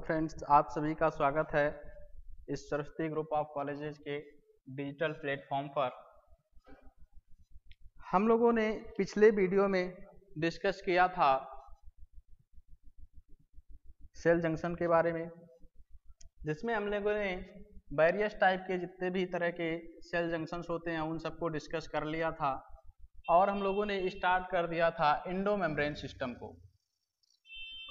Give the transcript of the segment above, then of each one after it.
Friends, आप सभी का स्वागत है इस सरस्वती ग्रुप ऑफ कॉलेजेस के डिजिटल प्लेटफॉर्म पर। हम लोगों ने पिछले वीडियो में डिस्कस किया था सेल जंक्शन के बारे में, जिसमें हम लोगों ने वेरियस टाइप के जितने भी तरह के सेल जंक्शंस होते हैं उन सबको डिस्कस कर लिया था और हम लोगों ने स्टार्ट कर दिया था इंडो मेम्ब्रेन सिस्टम को।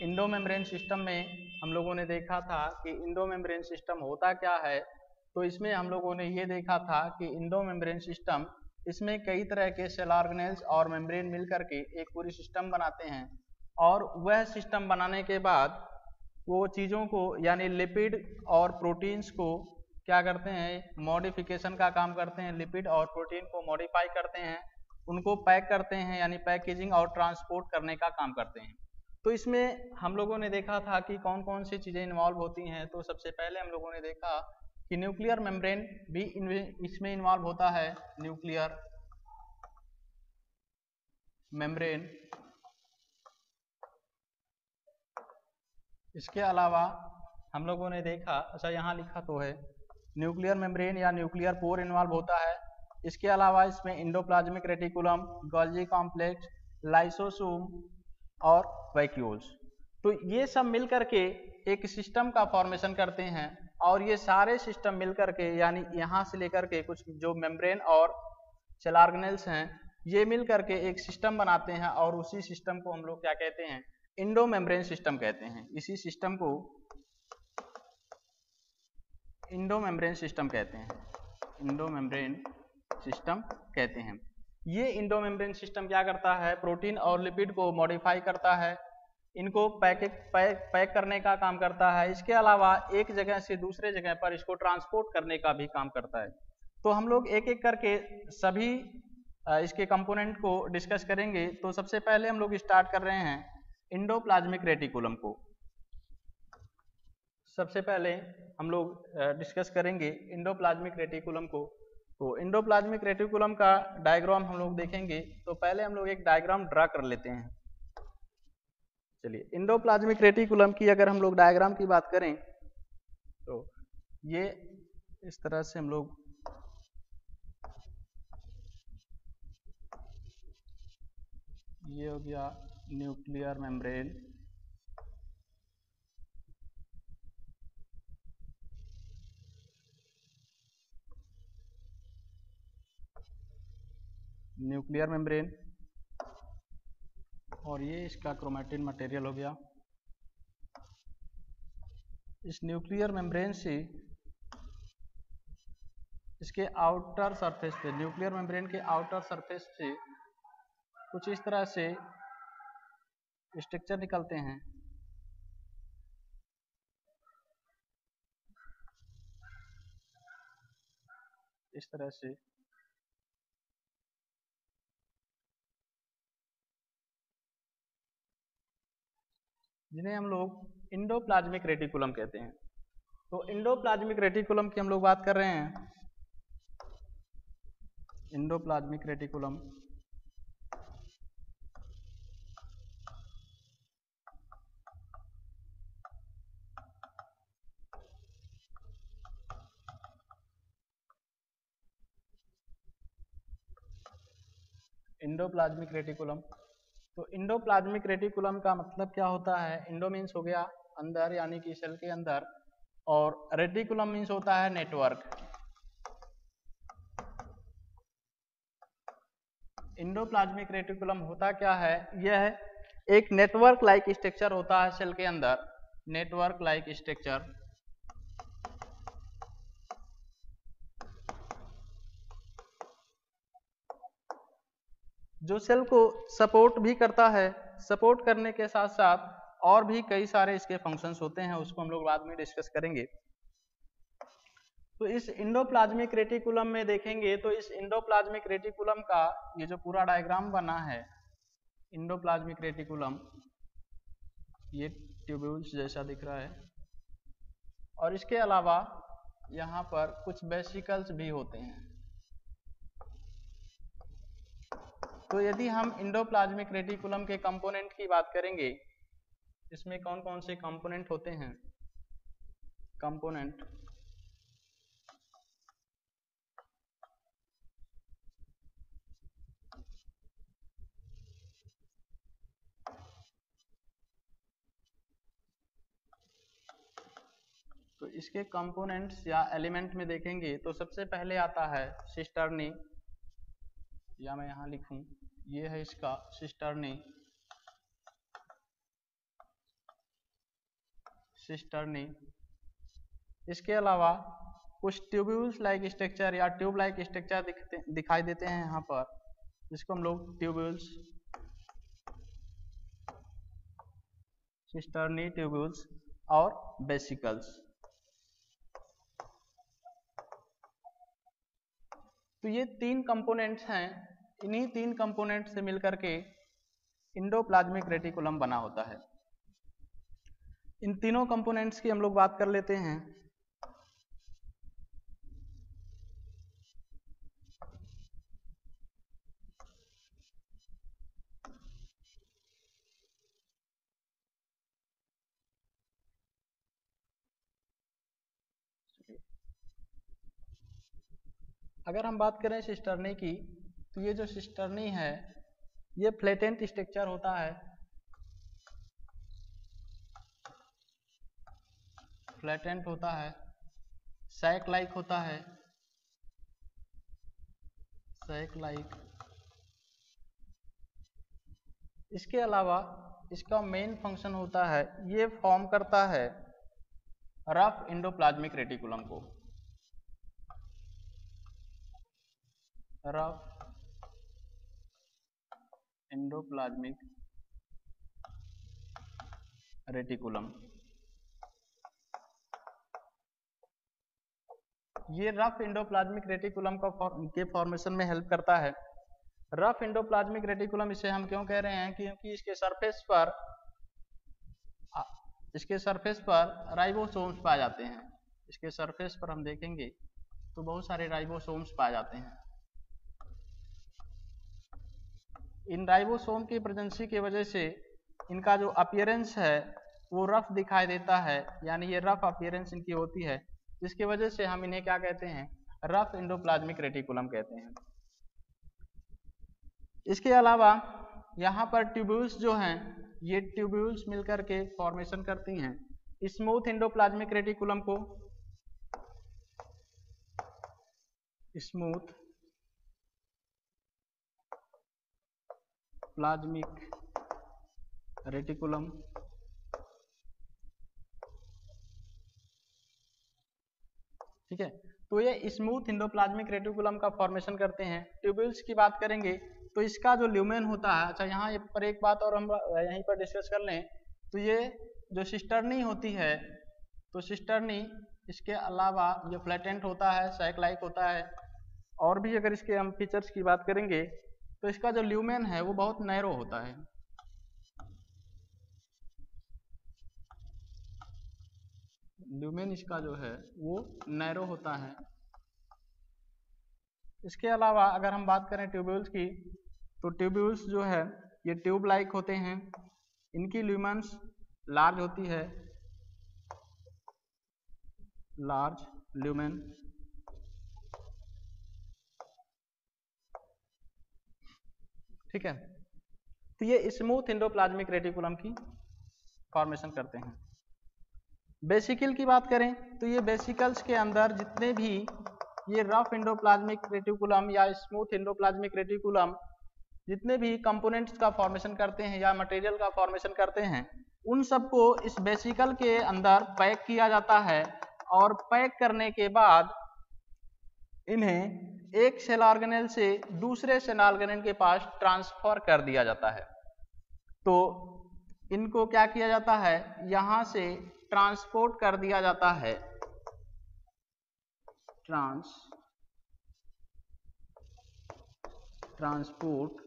इंडो मेम्ब्रेन सिस्टम में हम लोगों ने देखा था कि इंडो मेम्ब्रेन सिस्टम होता क्या है। तो इसमें हम लोगों ने ये देखा था कि इंडो मेम्ब्रेन सिस्टम, इसमें कई तरह के सेल ऑर्गेनेल्स और मेम्ब्रेन मिलकर के एक पूरी सिस्टम बनाते हैं और वह सिस्टम बनाने के बाद वो चीज़ों को यानी लिपिड और प्रोटीन्स को क्या करते हैं, मॉडिफिकेशन का काम करते हैं। लिपिड और प्रोटीन को मॉडिफाई करते हैं, उनको पैक करते हैं यानी पैकेजिंग और ट्रांसपोर्ट करने का काम करते हैं। तो इसमें हम लोगों ने देखा था कि कौन कौन सी चीज़ें इन्वॉल्व होती हैं। तो सबसे पहले हम लोगों ने देखा कि न्यूक्लियर मेम्ब्रेन भी इसमें इन्वॉल्व होता है। न्यूक्लियर मेम्ब्रेन, इसके अलावा हम लोगों ने देखा, अच्छा यहाँ लिखा तो है, न्यूक्लियर मेम्ब्रेन या न्यूक्लियर पोर इन्वॉल्व होता है। इसके अलावा इसमें endoplasmic reticulum, Golgi complex, lysosome और वैक्यूल्स, तो ये सब मिलकर के एक सिस्टम का फॉर्मेशन करते हैं। और ये सारे सिस्टम मिलकर के यानी यहाँ से लेकर के कुछ जो मेम्ब्रेन और सेल ऑर्गेनेल्स हैं ये मिलकर के एक सिस्टम बनाते हैं और उसी सिस्टम को हम लोग क्या कहते हैं, इंडो मेम्ब्रेन सिस्टम कहते हैं। इसी सिस्टम को इंडो मेम्ब्रेन सिस्टम कहते हैं। इंडो मेम्ब्रेन सिस्टम कहते हैं। ये इंडो मेम्ब्रेन सिस्टम क्या करता है, प्रोटीन और लिपिड को मॉडिफाई करता है, इनको पैक करने का काम करता है। इसके अलावा एक जगह से दूसरे जगह पर इसको ट्रांसपोर्ट करने का भी काम करता है। तो हम लोग एक एक करके सभी इसके कंपोनेंट को डिस्कस करेंगे। तो सबसे पहले हम लोग स्टार्ट कर रहे हैं इंडोप्लाज्मिक रेटिकुलम को। सबसे पहले हम लोग डिस्कस करेंगे इंडोप्लाज्मिक रेटिकुलम को। तो इंडोप्लाज्मिक रेटिकुलम का डायग्राम हम लोग देखेंगे। तो पहले हम लोग एक डायग्राम ड्रा कर लेते हैं। चलिए, इंडोप्लाज्मिक रेटिकुलम की अगर हम लोग डायग्राम की बात करें तो ये इस तरह से हम लोग ये हो गया न्यूक्लियर मेम्ब्रेन, न्यूक्लियर मेम्ब्रेन, और ये इसका क्रोमैटिन मटेरियल हो गया। इस न्यूक्लियर मेम्ब्रेन से इसके आउटर सरफेस पे, न्यूक्लियर मेम्ब्रेन के आउटर सरफेस से कुछ इस तरह से स्ट्रक्चर निकलते हैं। इस तरह से जिन्हें हम लोग इंडोप्लाज्मिक रेटिकुलम कहते हैं। तो इंडोप्लाज्मिक रेटिकुलम की हम लोग बात कर रहे हैं। इंडोप्लाज्मिक रेटिकुलम इंडोप्लाज्मिक रेटिकुलम, तो इंडोप्लाज्मिक रेटिकुलम का मतलब क्या होता है। इंडो मीन्स हो गया अंदर यानी कि सेल के अंदर, और रेटिकुलम मीन्स होता है नेटवर्क। इंडोप्लाज्मिक रेटिकुलम होता क्या है, यह एक नेटवर्क लाइक स्ट्रक्चर होता है सेल के अंदर। नेटवर्क लाइक स्ट्रक्चर जो सेल को सपोर्ट भी करता है। सपोर्ट करने के साथ साथ और भी कई सारे इसके फंक्शंस होते हैं, उसको हम लोग बाद में डिस्कस करेंगे। तो इस इंडोप्लाज्मिक रेटिकुलम में देखेंगे तो इस इंडोप्लाज्मिक रेटिकुलम का ये जो पूरा डायग्राम बना है, इंडोप्लाज्मिक रेटिकुलम ये ट्यूब्यूल्स जैसा दिख रहा है, और इसके अलावा यहाँ पर कुछ वेसिकल्स भी होते हैं। तो यदि हम इंडोप्लाज्मिक रेटिकुलम के कंपोनेंट की बात करेंगे, इसमें कौन कौन से कंपोनेंट होते हैं। कंपोनेंट तो इसके कंपोनेंट्स या एलिमेंट में देखेंगे तो सबसे पहले आता है सिस्टर्नी, या मैं यहां लिखूं ये है इसका सिस्टर्नी। इसके अलावा कुछ ट्यूब्यूल्स लाइक स्ट्रक्चर या ट्यूब लाइक स्ट्रक्चर दिखाई देते हैं यहाँ पर, जिसको हम लोग ट्यूब्यूल्स, सिस्टर्नी, ट्यूब्यूल्स और वेसिकल्स। तो ये तीन कंपोनेंट्स हैं, इन्हीं तीन कंपोनेंट से मिलकर के इंडोप्लाज्मिक रेटिकुलम बना होता है। इन तीनों कंपोनेंट्स की हम लोग बात कर लेते हैं। अगर हम बात करें सिस्टर्नी की, तो ये जो सिस्टर्नी है ये फ्लैटेंट स्ट्रक्चर होता है, फ्लैटेंट होता है, सैक लाइक होता है, सैक लाइक। इसके अलावा इसका मेन फंक्शन होता है, ये फॉर्म करता है रफ इंडोप्लाज्मिक रेटिकुलम को, रफ इंडोप्लाज्मिक रेटिकुलम। ये रफ इंडोप्लाज्मिक रेटिकुलम के फॉर्मेशन में हेल्प करता है। रफ इंडोप्लाज्मिक रेटिकुलम इसे हम क्यों कह रहे हैं, क्योंकि इसके सरफेस पर राइबोसोम्स पाए जाते हैं। इसके सरफेस पर हम देखेंगे तो बहुत सारे राइबोसोम्स पाए जाते हैं। इन राइबोसोम की प्रेजेंसी की वजह से इनका जो अपीयरेंस है वो रफ दिखाई देता है, यानी ये रफ अपीयरेंस इनकी होती है, जिसकी वजह से हम इन्हें क्या कहते हैं, रफ इंडोप्लाज्मिक रेटिकुलम कहते हैं। इसके अलावा यहाँ पर ट्यूब्यूल्स जो हैं, ये ट्यूब्यूल्स मिलकर के फॉर्मेशन करती हैं स्मूथ इंडोप्लाज्मिक रेटिकुलम को, स्मूथ प्लाज्मिक रेटिकुलम। ठीक है, तो ये स्मूथ इंडोप्लाज्मिक रेटिकुलम का फॉर्मेशन करते हैं। ट्यूब्यूल्स की बात करेंगे तो इसका जो ल्यूमेन होता है, अच्छा यहाँ पर एक बात और हम यहीं पर डिस्कस कर लें, तो ये जो सिस्टर्नी होती है, तो सिस्टर्नी इसके अलावा ये फ्लैटेंट होता है, सैक लाइक होता है, और भी अगर इसके हम फीचर्स की बात करेंगे तो इसका जो ल्यूमेन है वो बहुत नैरो होता है। ल्यूमेन इसका जो है वो नैरो होता है। इसके अलावा अगर हम बात करें ट्यूब्यूल्स की, तो ट्यूब्यूल्स जो है ये ट्यूब लाइक होते हैं, इनकी ल्यूमेन्स लार्ज होती है, लार्ज ल्यूमेन। ठीक है, तो ये स्मूथ इंडोप्लाज्मिक रेटिकुलम की फॉर्मेशन करते हैं। वेसिकल की बात करें तो ये वेसिकल्स के अंदर जितने भी ये रफ इंडोप्लाज्मिक रेटिकुलम या स्मूथ इंडोप्लाज्मिक रेटिकुलम जितने भी कंपोनेंट्स का फॉर्मेशन करते हैं या मटेरियल का फॉर्मेशन करते हैं, उन सबको इस वेसिकल के अंदर पैक किया जाता है, और पैक करने के बाद इन्हें एक सेल ऑर्गेनेल से दूसरे सेल ऑर्गेनेल के पास ट्रांसफर कर दिया जाता है। तो इनको क्या किया जाता है, यहां से ट्रांसपोर्ट कर दिया जाता है, ट्रांसपोर्ट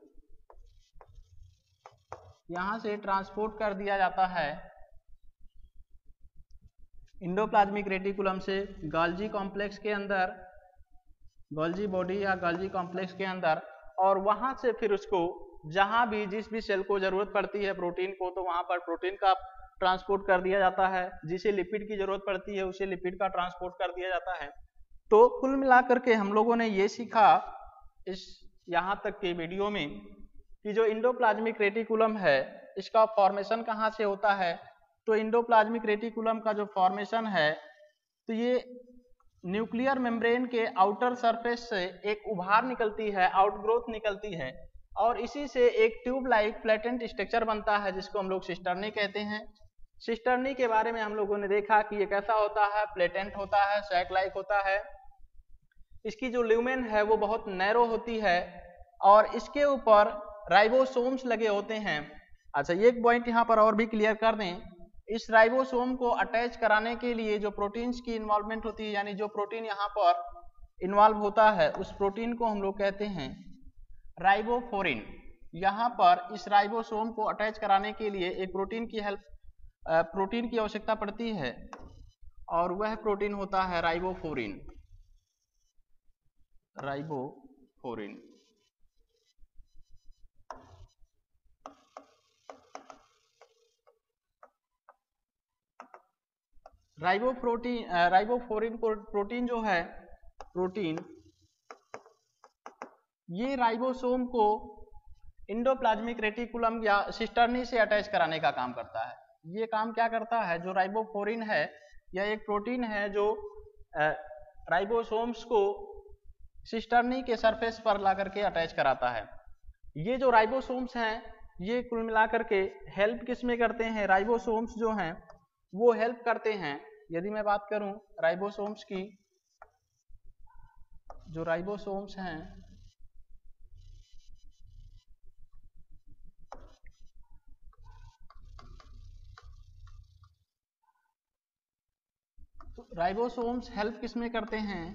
यहां से ट्रांसपोर्ट कर दिया जाता है इंडोप्लाज्मिक रेटिकुलम से गोल्जी कॉम्प्लेक्स के अंदर, गोल्जी बॉडी या गोल्जी कॉम्प्लेक्स के अंदर, और वहां से फिर उसको जहां भी जिस भी सेल को जरूरत पड़ती है प्रोटीन को, तो वहां पर प्रोटीन का ट्रांसपोर्ट कर दिया जाता है, जिसे लिपिड की जरूरत पड़ती है उसे लिपिड का ट्रांसपोर्ट कर दिया जाता है। तो कुल मिलाकर के हम लोगों ने ये सीखा इस यहाँ तक के वीडियो में कि जो इंडोप्लाज्मिक रेटिकुलम है इसका फॉर्मेशन कहाँ से होता है। तो इंडोप्लाज्मिक रेटिकुलम का जो फॉर्मेशन है तो ये न्यूक्लियर मेम्ब्रेन के आउटर सरफेस से एक उभार निकलती है, आउटग्रोथ निकलती है, और इसी से एक ट्यूब लाइक फ्लैटेंट स्ट्रक्चर बनता है जिसको हम लोग सिस्टर्नी कहते हैं। सिस्टर्नी के बारे में हम लोगों ने देखा कि ये कैसा होता है, प्लेटेंट होता है, सैक लाइक होता है। इसकी जो ल्यूमेन है वो बहुत नैरो होती है और इसके ऊपर राइबोसोम्स लगे होते हैं। अच्छा, ये एक पॉइंट यहाँ पर और भी क्लियर कर दें, इस राइबोसोम को अटैच कराने के लिए जो प्रोटीन्स की इन्वॉल्वमेंट होती है, यानी जो प्रोटीन यहाँ पर इन्वॉल्व होता है उस प्रोटीन को हम लोग कहते हैं राइबोफोरिन। यहाँ पर इस राइबोसोम को अटैच कराने के लिए एक प्रोटीन की आवश्यकता पड़ती है और वह प्रोटीन होता है राइबोफोरिन। राइबोफोरिन राइबोफोरिन प्रोटीन जो है ये राइबोसोम को इंडोप्लाज्मिक रेटिकुलम या सिस्टर्नी से अटैच कराने का काम करता है। ये काम क्या करता है, जो राइबोफोरिन है यह एक प्रोटीन है जो राइबोसोम्स को सिस्टर्नी के सरफेस पर ला करके अटैच कराता है। ये जो राइबोसोम्स हैं ये कुल मिलाकर के हेल्प किस में करते हैं, राइबोसोम्स जो हैं वो हेल्प करते हैं। यदि मैं बात करूं राइबोसोम्स की, जो राइबोसोम्स हैं तो राइबोसोम्स हेल्प किस में करते हैं,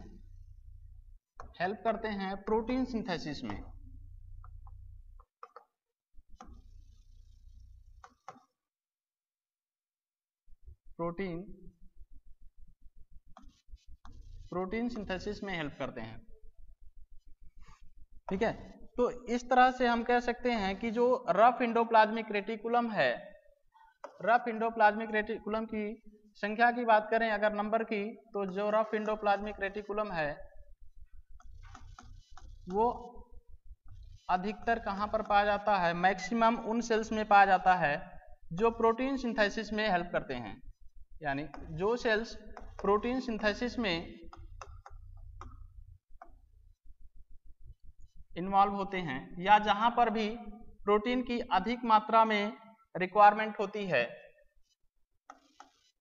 हेल्प करते हैं प्रोटीन सिंथेसिस में। प्रोटीन सिंथेसिस में हेल्प करते हैं। ठीक है, तो इस तरह से हम कह सकते हैं कि जो रफ इंडोप्लाज्मिक रेटिकुलम है, रफ इंडोप्लाज्मिक रेटिकुलम की संख्या की बात करें अगर नंबर की, तो जो रफ इंडोप्लाज्मिक रेटिकुलम है वो अधिकतर कहाँ पर पाया जाता है, मैक्सिमम उन सेल्स में पाया जाता है जो प्रोटीन सिंथेसिस में हेल्प करते हैं। यानी जो सेल्स प्रोटीन सिंथेसिस में इन्वॉल्व होते हैं या जहां पर भी प्रोटीन की अधिक मात्रा में रिक्वायरमेंट होती है,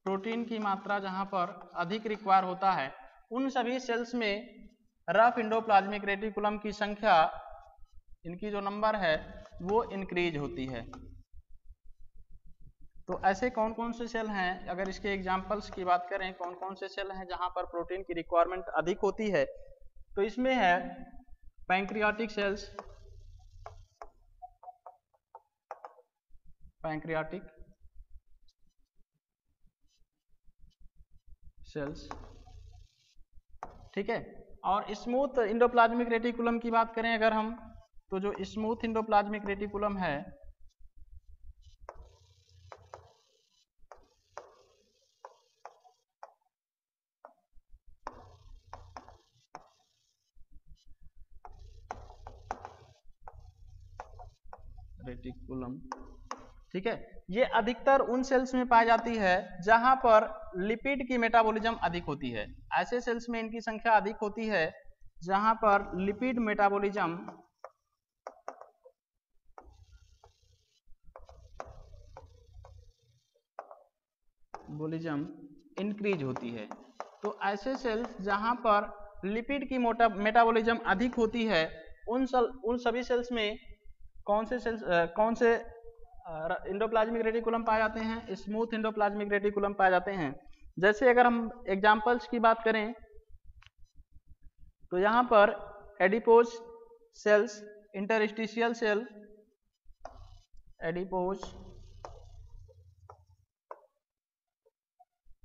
प्रोटीन की मात्रा जहां पर अधिक रिक्वायर होता है, उन सभी सेल्स में रफ इंडोप्लाज्मिक रेटिकुलम की संख्या, इनकी जो नंबर है वो इंक्रीज होती है। तो ऐसे कौन कौन से सेल हैं, अगर इसके एग्जांपल्स की बात करें कौन कौन से सेल हैं जहां पर प्रोटीन की रिक्वायरमेंट अधिक होती है, तो इसमें है पैंक्रियाटिक सेल्स, ठीक है। और स्मूथ इंडोप्लाज्मिक रेटिकुलम की बात करें अगर हम, तो जो स्मूथ इंडोप्लाज्मिक रेटिकुलम है ठीक है, ये अधिकतर उन सेल्स में पाई जाती है जहां पर लिपिड की मेटाबॉलिज्म अधिक होती है। ऐसे सेल्स में इनकी संख्या अधिक होती है जहां पर लिपिड मेटाबॉलिज्म इंक्रीज होती है। तो ऐसे सेल्स जहां पर लिपिड की मेटाबॉलिज्म अधिक होती है उन सभी सेल्स में कौन से इंडोप्लाज्मिक रेटिकुलम पाए जाते हैं, स्मूथ इंडोप्लाज्मिक रेटिकुलम पाए जाते हैं। जैसे अगर हम एग्जांपल्स की बात करें तो यहाँ पर adipose cells, interstitial cell,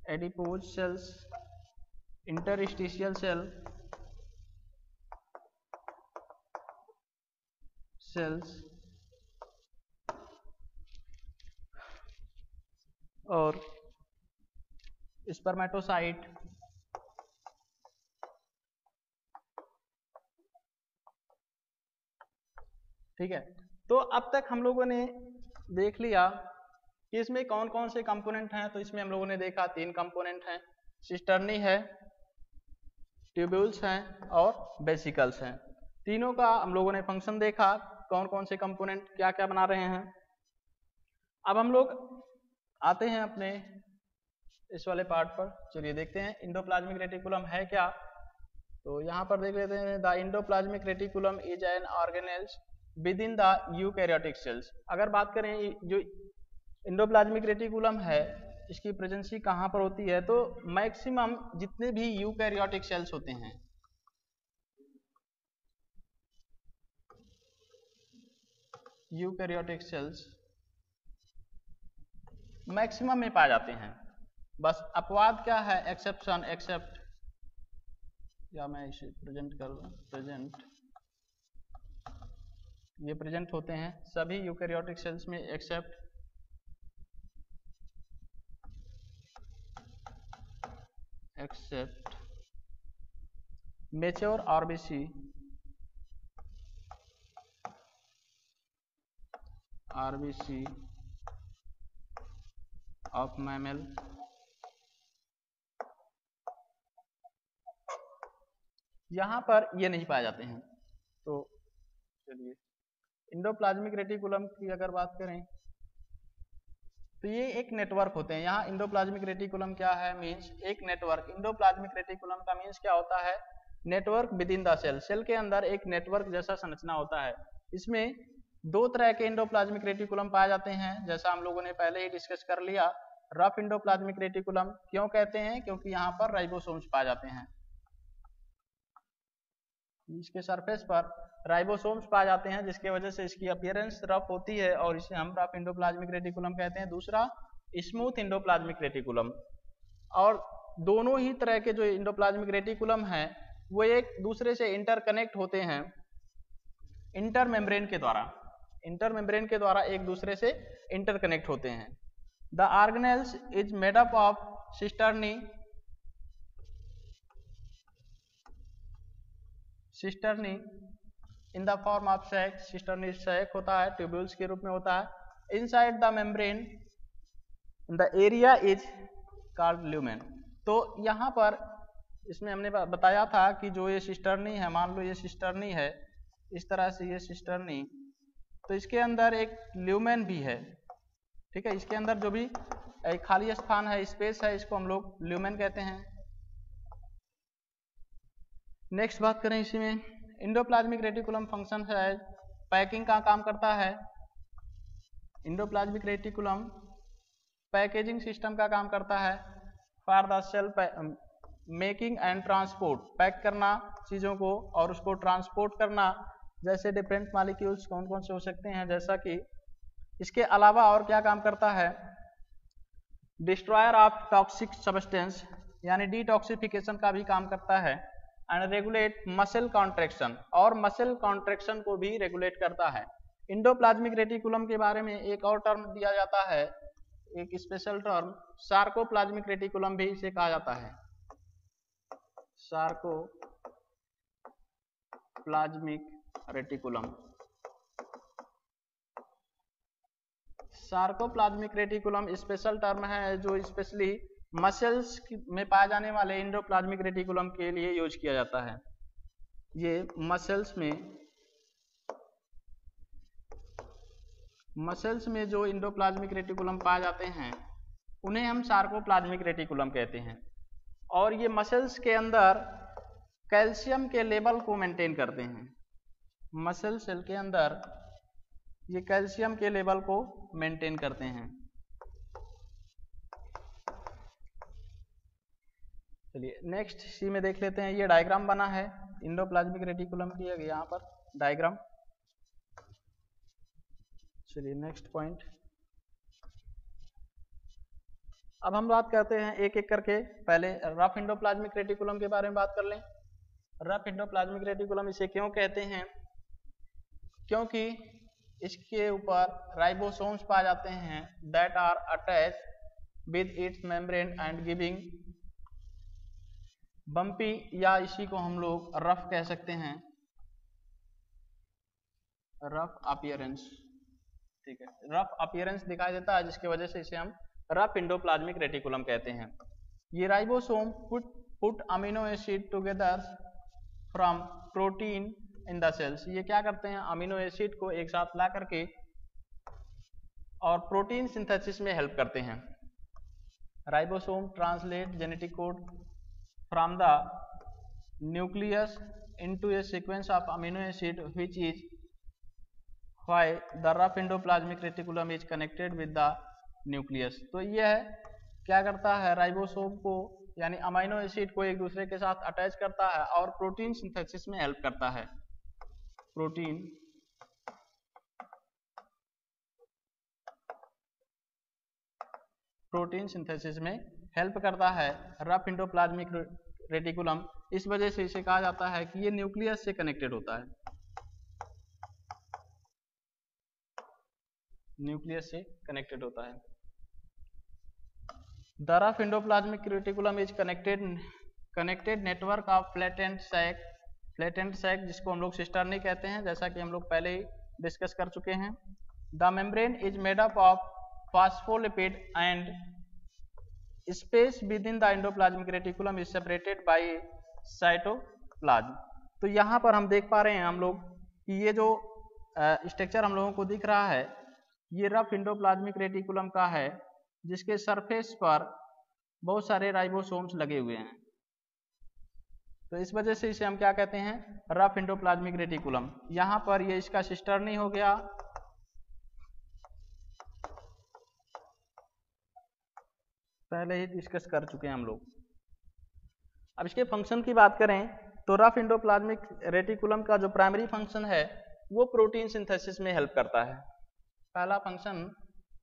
adipose cells, interstitial cells, और स्पर्मेटोसाइट, ठीक है। तो अब तक हम लोगों ने देख लिया कि इसमें कौन कौन से कंपोनेंट हैं। तो इसमें हम लोगों ने देखा 3 कंपोनेंट हैं, सिस्टर्नी है, ट्यूब्यूल्स हैं और वेसिकल्स हैं। तीनों का हम लोगों ने फंक्शन देखा, कौन कौन से कंपोनेंट क्या क्या बना रहे हैं। अब हम लोग आते हैं अपने इस वाले पार्ट पर। चलिए देखते हैं इंडोप्लाज्मिक रेटिकुलम है क्या। तो यहाँ पर देख लेते हैं, the endoplasmic reticulum is an organelles with in the eukaryotic cells. अगर बात करें जो इंडोप्लाज्मिक रेटिकुलम है इसकी प्रेजेंसी कहाँ पर होती है, तो मैक्सिमम जितने भी यूकैरियोटिक सेल्स होते हैं, यूकैरियोटिक सेल्स मैक्सिमम में पाए जाते हैं। बस अपवाद क्या है, एक्सेप्शन, एक्सेप्ट, या मैं इसे प्रेजेंट कर दूं, प्रेजेंट, ये प्रेजेंट होते हैं सभी यूकैरियोटिक सेल्स में except mature RBC of mammal, यहां पर ये नहीं पाए जाते हैं। तो चलिए इंडोप्लाज्मिक रेटिकुलम की अगर बात करें तो ये एक नेटवर्क होते हैं। यहाँ इंडोप्लाज्मिक रेटिकुलम क्या है, मींस एक नेटवर्क। इंडोप्लाज्मिक रेटिकुलम का मींस क्या होता है, network within the cell. Cell के अंदर एक नेटवर्क जैसा संरचना होता है। इसमें 2 तरह के इंडोप्लाज्मिक रेटिकुलम पाए जाते हैं, जैसा हम लोगों ने पहले ही डिस्कस कर लिया। रफ इंडोप्लाज्मिक रेटिकुलम क्यों कहते हैं, क्योंकि यहाँ पर राइबोसोम्स पाए जाते हैं, इसके सरफेस पर राइबोसोम्स पाए जाते हैं, जिसके वजह से इसकी अपीयरेंस रफ होती है और इसे हम रफ इंडोप्लाज्मिक रेटिकुलम कहते हैं। दूसरा स्मूथ इंडोप्लाज्मिक रेटिकुलम। और दोनों ही तरह के जो इंडोप्लाज्मिक रेटिकुलम हैं वो एक दूसरे से इंटरकनेक्ट होते हैं इंटरमेम्ब्रेन के द्वारा। इंटरमेम्ब्रेन के द्वारा एक दूसरे से इंटरकनेक्ट होते हैं। The organelles is made up of cisternae in the form of sac. Cisternae sac होता है, ट्यूब्यूल्स के रूप में होता है। Inside the membrane the area is called lumen. तो यहाँ पर इसमें हमने बताया था कि जो ये सिस्टर्नी है, मान लो ये सिस्टर्नी है, इस तरह से ये सिस्टर्नी, तो इसके अंदर एक ल्यूमेन भी है, ठीक है। इसके अंदर जो भी एक खाली स्थान है, स्पेस है, इसको हम लोग ल्यूमेन कहते हैं। नेक्स्ट बात करें इसी में, इंडोप्लाज्मिक रेटिकुलम फंक्शन है, पैकिंग का काम करता है। इंडोप्लाज्मिक रेटिकुलम पैकेजिंग सिस्टम का काम करता है for the cell making and transport, pack करना चीज़ों को और उसको ट्रांसपोर्ट करना। जैसे डिफरेंट मॉलिक्यूल्स कौन कौन से हो सकते हैं, जैसा कि इसके अलावा और क्या काम करता है, डिस्ट्रॉयर ऑफ टॉक्सिक सब्सटेंस यानी डिटॉक्सिफिकेशन का भी काम करता है। एंड रेगुलेट मसल कॉन्ट्रैक्शन, और मसल कॉन्ट्रैक्शन को भी रेगुलेट करता है। इंडोप्लाज्मिक रेटिकुलम के बारे में एक और टर्म दिया जाता है, एक स्पेशल टर्म, सार्कोप्लाज्मिक रेटिकुलम भी इसे कहा जाता है। Sarcoplasmic reticulum, sarcoplasmic reticulum special term है जो स्पेशली मसल्स में पाए जाने वाले इंडोप्लाज्मिक रेटिकुलम के लिए यूज किया जाता है। ये मसल्स में जो इंडोप्लाज्मिक रेटिकुलम पाए जाते हैं उन्हें हम सार्कोप्लाज्मिक रेटिकुलम कहते हैं। और ये मसल्स के अंदर कैल्शियम के लेवल को मेंटेन करते हैं। मसल सेल के अंदर ये कैल्शियम के लेवल को मेंटेन करते हैं। चलिए नेक्स्ट सी में देख लेते हैं, ये डायग्राम बना है इंडोप्लाज्मिक रेटिकुलम की, यहाँ पर डायग्राम। चलिए नेक्स्ट पॉइंट, अब हम बात करते हैं एक एक करके। पहले रफ इंडोप्लाज्मिक रेटिकुलम के बारे में बात कर लें। रफ इंडोप्लाज्मिक रेटिकुलम इसे क्यों कहते हैं, क्योंकि इसके ऊपर राइबोसोम्स पाए जाते हैं that are attach with its membrane and giving bumpy, या इसी को हम लोग रफ कह सकते हैं, रफ अपीयरेंस। ठीक है, रफ अपीयरेंस दिखाई देता है जिसकी वजह से इसे हम रफ एंडोप्लाज्मिक रेटिकुलम कहते हैं। ये ribosome put amino acid together from protein in the cells. ये क्या करते हैं, अमीनो एसिड को एक साथ ला करके और प्रोटीन सिंथेसिस में हेल्प करते हैं। Ribosome translate genetic code from the nucleus into A sequence of amino acid which is why the rough endoplasmic reticulum is connected with the nucleus. तो यह क्या करता है, राइबोसोम को यानी अमीनो एसिड को एक दूसरे के साथ अटैच करता है और प्रोटीन सिंथेसिस में हेल्प करता है। प्रोटीन सिंथेसिस में हेल्प करता है रफ एंडोप्लाज्मिक रेटिकुलम। इस वजह से इसे कहा जाता है कि ये न्यूक्लियस से कनेक्टेड होता है, न्यूक्लियस से कनेक्टेड होता है। The rough endoplasmic reticulum is connected network of flattened sac, जिसको हम लोग सिस्टर्नी कहते हैं, जैसा कि हम लोग पहले ही डिस्कस कर चुके हैं। The membrane is made up of phospholipid and space with in the endoplasmic reticulum is separated by cytoplasm. तो यहाँ पर हम देख पा रहे हैं हम लोग कि ये जो स्ट्रक्चर हम लोगों को दिख रहा है ये रफ एंडोप्लाज्मिक रेटिकुलम का है, जिसके सरफेस पर बहुत सारे राइबोसोम्स लगे हुए हैं। तो इस वजह से इसे हम क्या कहते हैं, रफ एंडोप्लाज्मिक रेटिकुलम। यहाँ पर ये इसका सिस्टर्नी हो गया, पहले ही डिस्कस कर चुके हैं हम लोग। अब इसके फंक्शन की बात करें तो रफ एंडोप्लाज्मिक रेटिकुलम का जो प्राइमरी फंक्शन है वो प्रोटीन सिंथेसिस में हेल्प करता है। पहला फंक्शन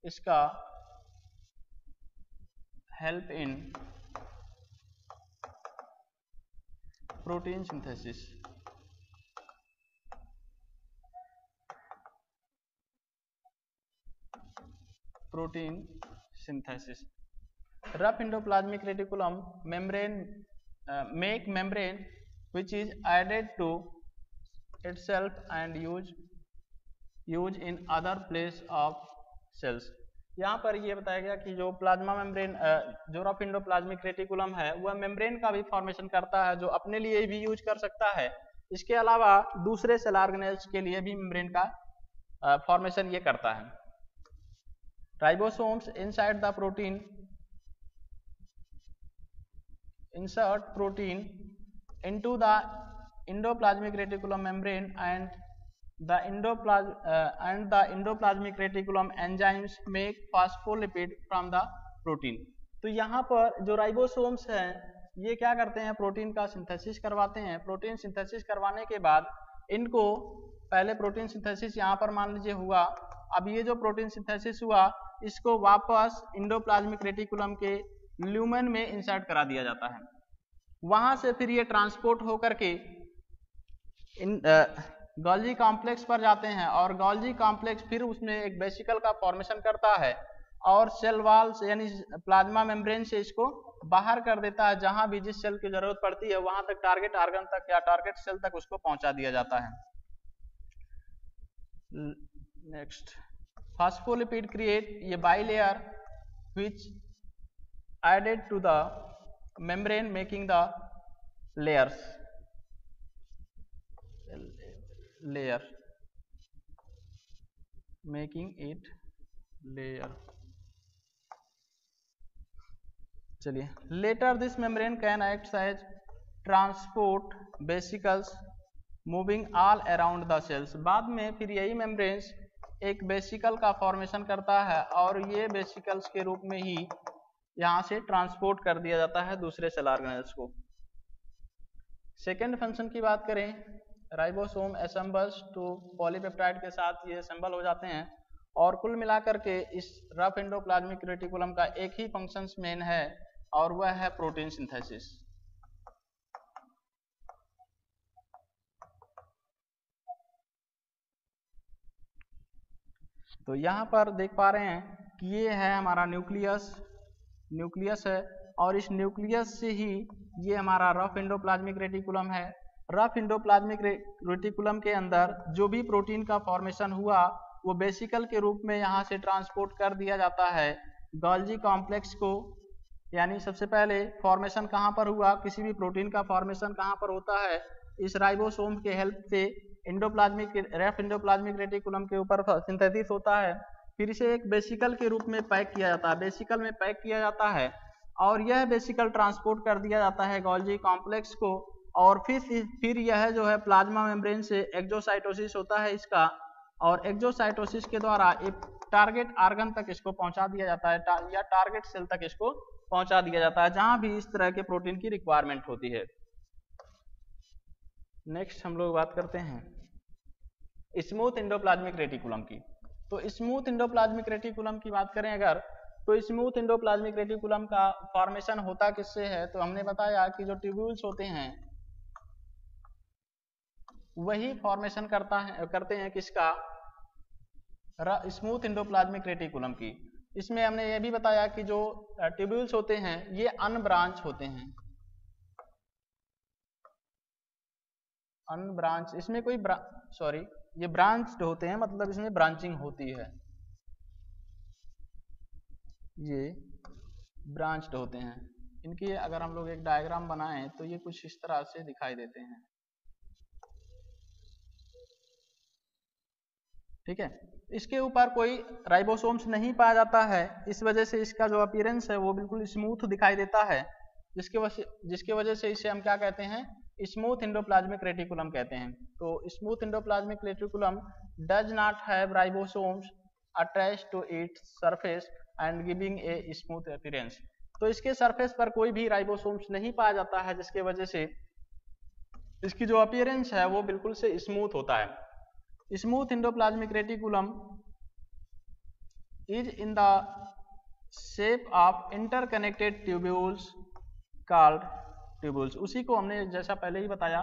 इसका help in protein synthesis. Protein synthesis. Rough endoplasmic reticulum make membrane which is added to itself and use in other place of cells। यहाँ पर ये बताया गया कि जो प्लाज्मा मेम्ब्रेन जो रफ एंडोप्लाज्मिक रेटिकुलम है वह मेम्ब्रेन का भी फॉर्मेशन करता है, जो अपने लिए भी यूज कर सकता है। इसके अलावा दूसरे सेल ऑर्गेनेल्स के लिए भी मेम्ब्रेन का फॉर्मेशन ये करता है। Ribosomes inside the protein insert protein into the endoplasmic reticulum membrane and the endoplasmic reticulum enzymes make phospholipid from the protein। तो यहाँ पर जो राइबोसोम्स हैं ये क्या करते हैं, प्रोटीन का सिंथेसिस करवाते हैं। प्रोटीन सिंथेसिस करवाने के बाद इनको पहले प्रोटीन सिंथेसिस यहाँ पर मान लीजिए हुआ, अब ये जो प्रोटीन सिंथेसिस हुआ इसको वापस एंडोप्लाज्मिक रेटिकुलम के ल्यूमेन में इंसर्ट करा दिया जाता है। वहां से फिर ये ट्रांसपोर्ट होकर के गोल्जी कॉम्प्लेक्स पर जाते हैं और गोल्जी कॉम्प्लेक्स फिर उसमें एक वेसिकल का फॉर्मेशन करता है और सेल वॉल से यानी प्लाज्मा मेम्ब्रेन से इसको बाहर कर देता है। जहां भी जिस सेल की जरूरत पड़ती है वहां तक, टारगेट ऑर्गन तक या टारगेट सेल तक उसको पहुंचा दिया जाता है। नेक्स्ट, फॉस्फोलिपिड क्रिएट ये bilayer which added to the membrane making the layer making it layer। चलिए, later this membrane can act as transport vesicles moving all around the cells। बाद में फिर यही मेम्ब्रेन्स एक वेसिकल का फॉर्मेशन करता है और ये वेसिकल्स के रूप में ही यहाँ से ट्रांसपोर्ट कर दिया जाता है दूसरे सेल ऑर्गेनेल्स को। सेकेंड फंक्शन की बात करें, राइबोसोम असेंबल्स टू पॉलीपेप्टाइड के साथ ये असेंबल हो जाते हैं और कुल मिलाकर के इस रफ एंडोप्लाज्मिक रेटिकुलम का एक ही फंक्शन मेन है और वह है प्रोटीन सिंथेसिस। तो यहाँ पर देख पा रहे हैं कि ये है हमारा न्यूक्लियस न्यूक्लियस है, और इस न्यूक्लियस से ही ये हमारा रफ एंडोप्लाज्मिक रेटिकुलम है। रफ एंडोप्लाज्मिक रेटिकुलम के अंदर जो भी प्रोटीन का फॉर्मेशन हुआ वो वेसिकल के रूप में यहाँ से ट्रांसपोर्ट कर दिया जाता है गोल्जी कॉम्प्लेक्स को। यानी सबसे पहले फॉर्मेशन कहाँ पर हुआ, किसी भी प्रोटीन का फॉर्मेशन कहाँ पर होता है, इस राइबोसोम के हेल्प से रफ एंडोप्लाज्मिक रेटिकुलम के ऊपर सिंथेसिस होता है, फिर इसे एक वेसिकल के रूप में पैक किया जाता है, वेसिकल में पैक किया जाता है, और यह वेसिकल ट्रांसपोर्ट कर दिया जाता है गोल्जी कॉम्प्लेक्स को, और फिर यह जो है प्लाज्मा मेम्ब्रेन से एक्सोसाइटोसिस होता है इसका, और एक्सोसाइटोसिस के द्वारा एक टारगेट आर्गन तक इसको पहुंचा दिया जाता है, या टारगेट सेल तक इसको पहुंचा दिया जाता है, जहां भी इस तरह के प्रोटीन की रिक्वायरमेंट होती है। नेक्स्ट हम लोग बात करते हैं स्मूथ एंडोप्लाज्मिक रेटिकुलम की। तो स्मूथ एंडोप्लाज्मिक रेटिकुलम की बात करें अगर, तो स्मूथ एंडोप्लाज्मिक रेटिकुलम का फॉर्मेशन होता किससे है, तो हमने बताया कि जो ट्यूब्यूल्स होते हैं वही फॉर्मेशन करते हैं किसका, स्मूथ एंडोप्लाज्मिक रेटिकुलम की। इसमें हमने ये भी बताया कि जो ट्यूब्यूल्स होते हैं ये अनब्रांच होते हैं, अनब्रांच, इसमें कोई ये ब्रांच्ड होते हैं, मतलब इसमें ब्रांचिंग होती है, ये ब्रांच्ड होते हैं। इनकी अगर हम लोग एक डायग्राम बनाएं तो ये कुछ इस तरह से दिखाई देते हैं, ठीक है। इसके ऊपर कोई राइबोसोम्स नहीं पाया जाता है, इस वजह से इसका जो अपीयरेंस है वो बिल्कुल स्मूथ दिखाई देता है, जिसके वजह से इसे हम क्या कहते हैं, स्मूथ एंडोप्लाज्मिक रेटिकुलम कहते हैं। तो smooth endoplasmic reticulum does not have ribosomes attached to its surface and giving a smooth appearance. तो इसके सरफेस पर कोई भी राइबोसोम्स नहीं पाया जाता है, जिसके वजह से इसकी जो अपीयरेंस है वो बिल्कुल से स्मूथ होता है। Smooth endoplasmic reticulum is in the shape of interconnected tubules called tubules. उसी को हमने जैसा पहले ही बताया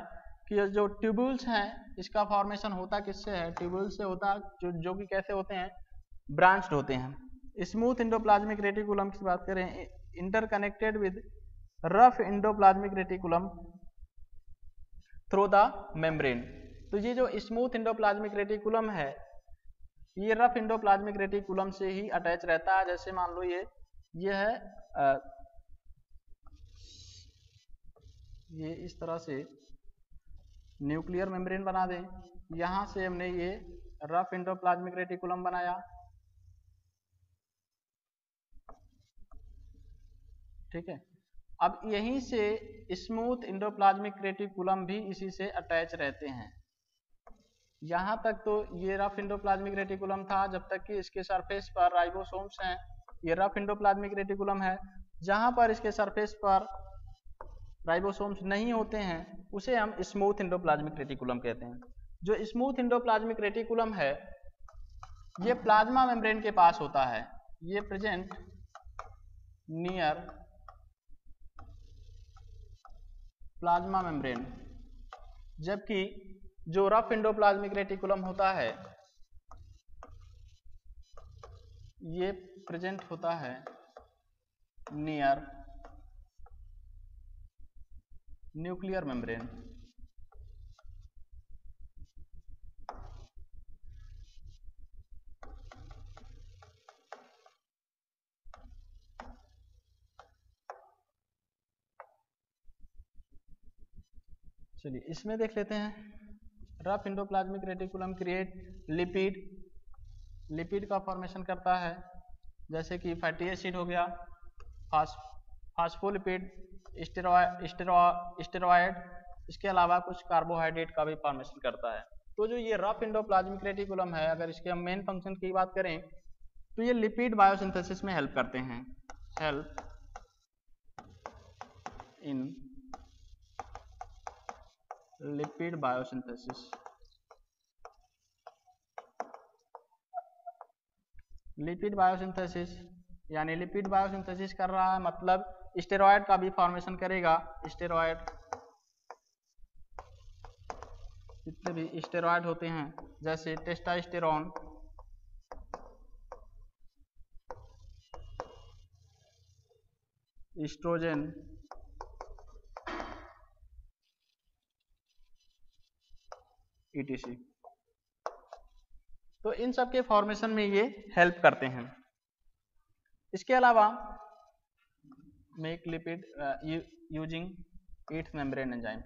कि जो ट्यूब्यूल्स हैं इसका फॉर्मेशन होता किससे है, ट्यूब्यूल से होता, जो कि कैसे होते हैं, ब्रांच्ड होते हैं। स्मूथ एंडोप्लाज्मिक रेटिकुलम की बात करें, interconnected with rough endoplasmic reticulum through the membrane. तो ये जो स्मूथ एंडोप्लाज्मिक रेटिकुलम है ये रफ एंडोप्लाज्मिक रेटिकुलम से ही अटैच रहता है। जैसे मान लो ये है ये इस तरह से न्यूक्लियर मेम्ब्रेन बना दें, यहां से हमने ये रफ एंडोप्लाज्मिक रेटिकुलम बनाया, ठीक है। अब यहीं से स्मूथ एंडोप्लाज्मिक रेटिकुलम भी इसी से अटैच रहते हैं। यहां तक तो ये रफ एंडोप्लाज्मिक रेटिकुलम था, जब तक कि इसके सरफेस पर राइबोसोम्स हैं, ये रफ एंडोप्लाज्मिक रेटिकुलम है। जहां पर इसके सरफेस पर राइबोसोम्स नहीं होते हैं उसे हम स्मूथ एंडोप्लाज्मिक रेटिकुलम कहते हैं। जो स्मूथ एंडोप्लाज्मिक रेटिकुलम है ये प्लाज्मा मेम्ब्रेन के पास होता है, ये प्रेजेंट नियर प्लाज्मा मेम्ब्रेन, जबकि जो रफ एंडोप्लाज्मिक रेटिकुलम होता है ये प्रेजेंट होता है नियर न्यूक्लियर मेम्ब्रेन। चलिए इसमें देख लेते हैं। Rough endoplasmic reticulum create lipid का फॉर्मेशन करता है, जैसे कि फैटी एसिड हो गया, फास्फोलिपिड, स्टेरॉयड, इसके अलावा कुछ कार्बोहाइड्रेट का भी फॉर्मेशन करता है। तो जो ये रफ एंडोप्लाज्मिक रेटिकुलम है, अगर इसके हम मेन फंक्शन की बात करें तो ये लिपिड बायोसिंथेसिस में हेल्प करते हैं, help in lipid biosynthesis. Lipid biosynthesis यानी लिपिड बायोसिंथेसिस कर रहा है, मतलब स्टेरॉयड का भी फॉर्मेशन करेगा। स्टेरॉयड, जितने भी स्टेरॉयड होते हैं जैसे टेस्टोस्टेरोन, एस्ट्रोजन, ETC। तो इन सब के फॉर्मेशन में ये हेल्प करते हैं। इसके अलावा make lipid using its membrane enzyme.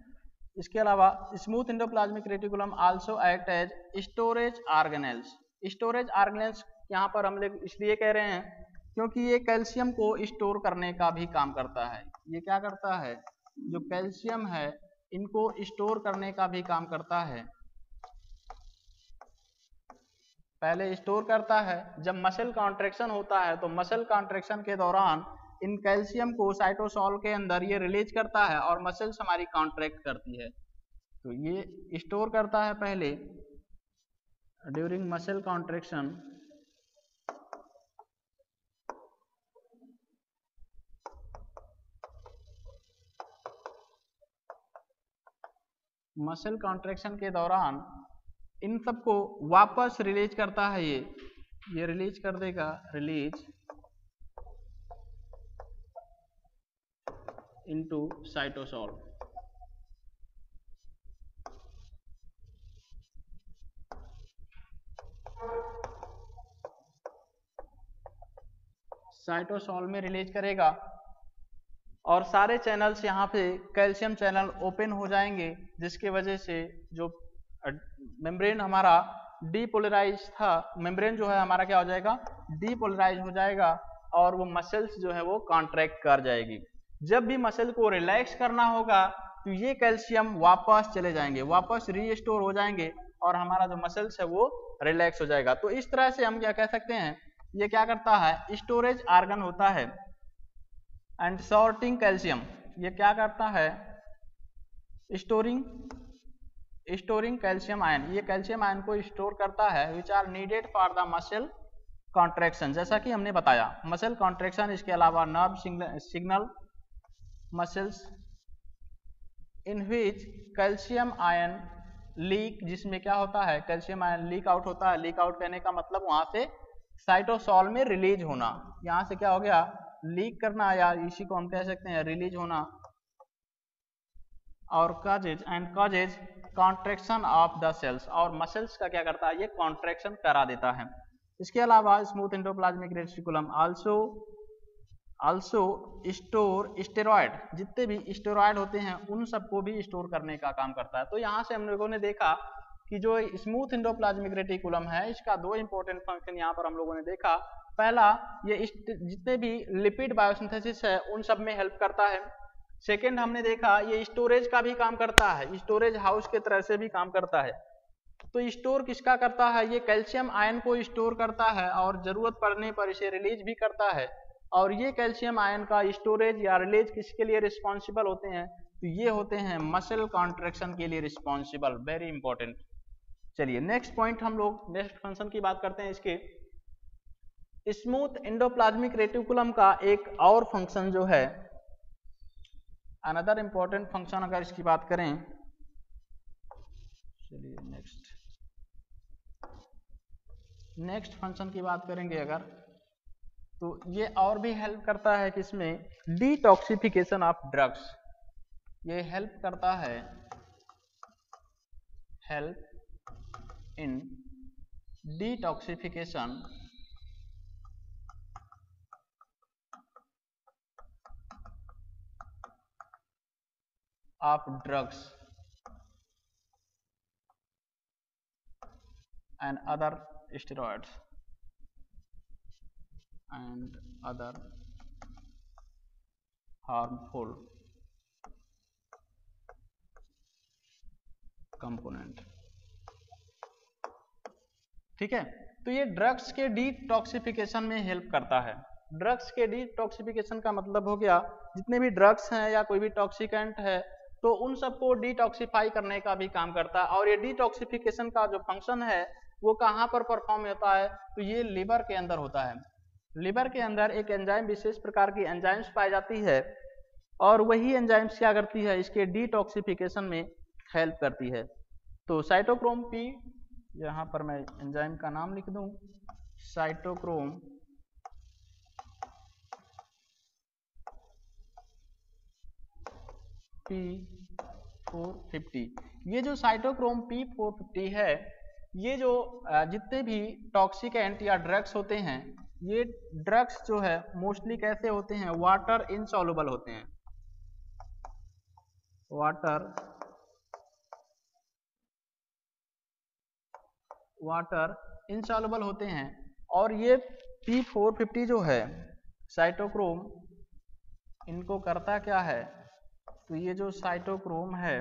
इसके अलावा smooth endoplasmic reticulum also act as storage organelles. Storage organelles यहाँ पर हम लोग इसलिए कह रहे हैं क्योंकि ये कैल्शियम को स्टोर करने का भी काम करता है। ये क्या करता है, जो कैल्शियम है इनको स्टोर करने का भी काम करता है। पहले स्टोर करता है, जब मसल कॉन्ट्रैक्शन होता है तो मसल कॉन्ट्रैक्शन के दौरान इन कैल्शियम को साइटोसोल के अंदर ये रिलीज करता है और मसल्स हमारी कॉन्ट्रैक्ट करती है। तो ये स्टोर करता है पहले during muscle contraction, muscle contraction के दौरान इन सबको वापस रिलीज करता है। ये रिलीज कर देगा, रिलीज इनटू साइटोसोल। साइटोसोल में रिलीज करेगा और सारे चैनल्स यहाँ पे कैल्शियम चैनल ओपन हो जाएंगे, जिसके वजह से जो मेम्ब्रेन हमारा डीपोलराइज था, मेम्ब्रेन जो है हमारा क्या हो जाएगा, डीपोलराइज हो जाएगा और वो मसल्स जो है वो कॉन्ट्रैक्ट कर जाएगी। जब भी मसल को रिलैक्स करना होगा तो ये कैल्शियम वापस चले जाएंगे, वापस रीस्टोर हो जाएंगे और हमारा जो मसल्स है वो रिलैक्स हो जाएगा। तो इस तरह से हम क्या कह सकते हैं, ये क्या करता है, स्टोरेज ऑर्गन होता है। एंड सॉर्टिंग कैल्शियम, ये क्या करता है, स्टोरिंग कैल्शियम आयन, ये कैल्शियम आयन को स्टोर करता है which are needed for the muscle contraction. जैसा कि हमने बताया मसल कॉन्ट्रैक्शन, इसके अलावा nerve signal muscles in which calcium ion leak, जिसमें क्या होता है, कैल्शियम आयन लीक आउट होता है। लीक आउट कहने का मतलब वहां से साइटोसोल में रिलीज होना, यहां से क्या हो गया, लीक करना, या इसी को हम कह सकते हैं रिलीज होना। और causes contraction of the cells, और मसल्स का क्या करता है, ये कॉन्ट्रैक्शन करा देता है। इसके अलावा smooth endoplasmic reticulum also store steroid, जितने भी स्टेरॉयड होते हैं उन सबको भी स्टोर करने का काम करता है। तो यहाँ से हम लोगों ने देखा कि जो स्मूथ एंडोप्लाज्मिक रेटिकुलम है इसका दो इंपॉर्टेंट फंक्शन यहाँ पर हम लोगों ने देखा। पहला, ये जितने भी लिपिड बायोसिंथेसिस है उन सब में हेल्प करता है। सेकेंड, हमने देखा ये स्टोरेज का भी काम करता है, स्टोरेज हाउस के तरह से भी काम करता है। तो स्टोर किसका करता है, ये कैल्शियम आयन को स्टोर करता है और जरूरत पड़ने पर इसे रिलीज भी करता है। और ये कैल्शियम आयन का स्टोरेज या रिलीज किसके लिए रिस्पॉन्सिबल होते हैं, तो ये होते हैं मसल कॉन्ट्रैक्शन के लिए रिस्पॉन्सिबल। Very important. चलिए नेक्स्ट पॉइंट, हम लोग नेक्स्ट फंक्शन की बात करते हैं। इसके स्मूथ एंडोप्लाज्मिक रेटिकुलम का एक और फंक्शन जो है, अनदर इंपॉर्टेंट फंक्शन अगर इसकी बात करें, चलिए नेक्स्ट फंक्शन की बात करेंगे अगर, तो ये और भी हेल्प करता है किसमें, डिटॉक्सिफिकेशन ऑफ ड्रग्स। ये हेल्प करता है, help in detoxification of drugs and other steroids and other harmful component। ठीक है, तो ये ड्रग्स के डिटॉक्सिफिकेशन में हेल्प करता है। ड्रग्स के डिटॉक्सिफिकेशन का मतलब हो गया, जितने भी ड्रग्स हैं या कोई भी टॉक्सिकेंट है तो उन सबको डिटॉक्सिफाई करने का भी काम करता है। और ये डिटॉक्सिफिकेशन का जो फंक्शन है वो कहाँ पर परफॉर्म होता है, तो ये लिवर के अंदर होता है। लिवर के अंदर एक एंजाइम, विशेष प्रकार की एंजाइम्स पाई जाती है और वही एंजाइम्स क्या करती है, इसके डिटॉक्सिफिकेशन में हेल्प करती है। तो साइटोक्रोम पी, यहाँ पर मैं एंजाइम का नाम लिख दूं, साइटोक्रोम P450। ये जो साइटोक्रोम P450 है, ये जो जितने भी टॉक्सिकेंट या ड्रग्स होते हैं, ये ड्रग्स जो है मोस्टली कैसे होते हैं, वाटर इनसॉल्युबल होते हैं, वाटर इनसॉल्युबल होते हैं। और ये P450 जो है साइटोक्रोम, इनको करता क्या है, तो ये जो साइटोक्रोम है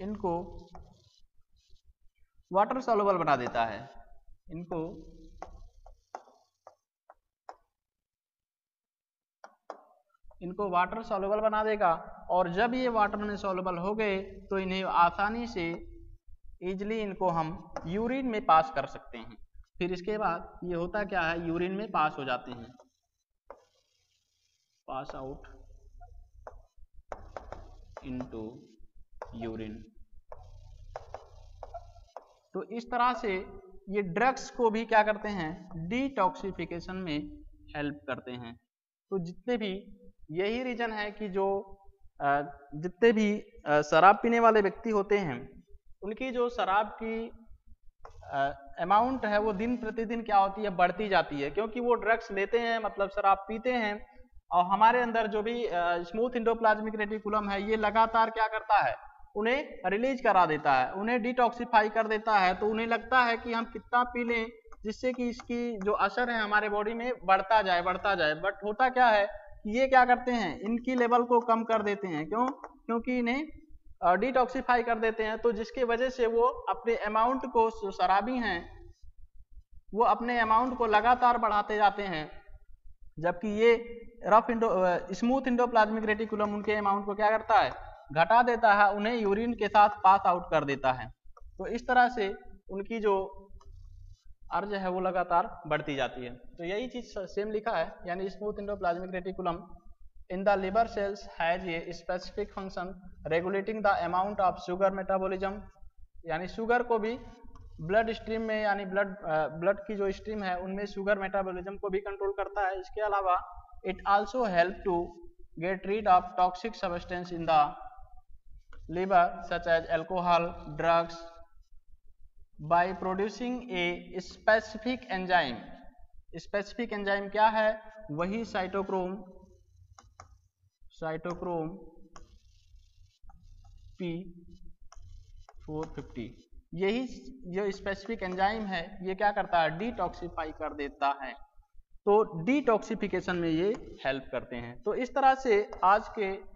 इनको वाटर सॉल्युबल बना देता है, इनको वाटर सॉल्युबल बना देगा। और जब ये वाटर में सॉल्युबल हो गए तो इन्हें आसानी से इजिली इनको हम यूरिन में पास कर सकते हैं। फिर इसके बाद ये होता क्या है, यूरिन में पास हो जाते हैं, पास आउट इनटू यूरिन। तो इस तरह से ये ड्रग्स को भी क्या करते हैं, डिटॉक्सिफिकेशन में हेल्प करते हैं। तो जितने भी, यही रीजन है कि जो जितने भी शराब पीने वाले व्यक्ति होते हैं, उनकी जो शराब की अमाउंट है वो दिन प्रतिदिन क्या होती है, बढ़ती जाती है, क्योंकि वो ड्रग्स लेते हैं, मतलब शराब पीते हैं। और हमारे अंदर जो भी स्मूथ एंडोप्लाज्मिक रेटिकुलम है, ये लगातार क्या करता है, उन्हें रिलीज करा देता है, उन्हें डिटॉक्सिफाई कर देता है। तो उन्हें लगता है कि हम कितना पी लें जिससे कि इसकी जो असर है हमारे बॉडी में बढ़ता जाए। बट होता क्या है कि ये क्या करते हैं, इनकी लेवल को कम कर देते हैं। क्यों? क्योंकि इन्हें डिटॉक्सिफाई कर देते हैं, तो जिसकी वजह से वो अपने अमाउंट को, जो शराबी हैं वो अपने अमाउंट को लगातार बढ़ाते जाते हैं, जबकि ये स्मूथ एंडोप्लाज्मिक रेटिकुलम उनके अमाउंट को क्या करता है, घटा देता है, उन्हें यूरिन के साथ पास आउट कर देता है। तो इस तरह से उनकी जो अर्ज है वो लगातार बढ़ती जाती है। तो यही चीज सेम लिखा है, यानी smooth endoplasmic reticulum in the liver cells has a specific function regulating the amount of sugar metabolism, यानी शुगर को भी ब्लड स्ट्रीम में, यानी ब्लड की जो स्ट्रीम है उनमें शुगर मेटाबॉलिज्म को भी कंट्रोल करता है। इसके अलावा it also help to get rid of toxic substance in the liver such as alcohol, drugs by producing a specific enzyme। specific enzyme क्या है, वही साइटोक्रोम P450, यही जो स्पेसिफिक एंजाइम है ये क्या करता है, डिटॉक्सिफाई कर देता है। तो डिटॉक्सिफिकेशन में ये हेल्प करते हैं। तो इस तरह से आज के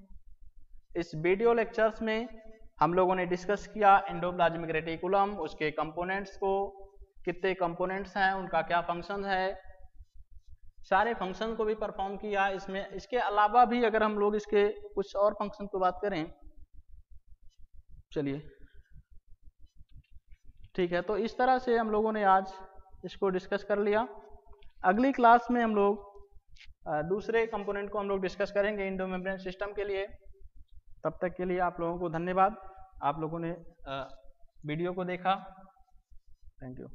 इस वीडियो लेक्चर्स में हम लोगों ने डिस्कस किया एंडोप्लाज्मिक रेटिकुलम, उसके कंपोनेंट्स को, कितने कंपोनेंट्स हैं, उनका क्या फंक्शन है, सारे फंक्शन को भी परफॉर्म किया इसमें। इसके अलावा भी अगर हम लोग इसके कुछ और फंक्शन की बात करें, चलिए ठीक है। तो इस तरह से हम लोगों ने आज इसको डिस्कस कर लिया। अगली क्लास में हम लोग दूसरे कंपोनेंट को हम लोग डिस्कस करेंगे एंडोमेम्ब्रेन सिस्टम के लिए। तब तक के लिए आप लोगों को धन्यवाद, आप लोगों ने वीडियो को देखा। Thank you.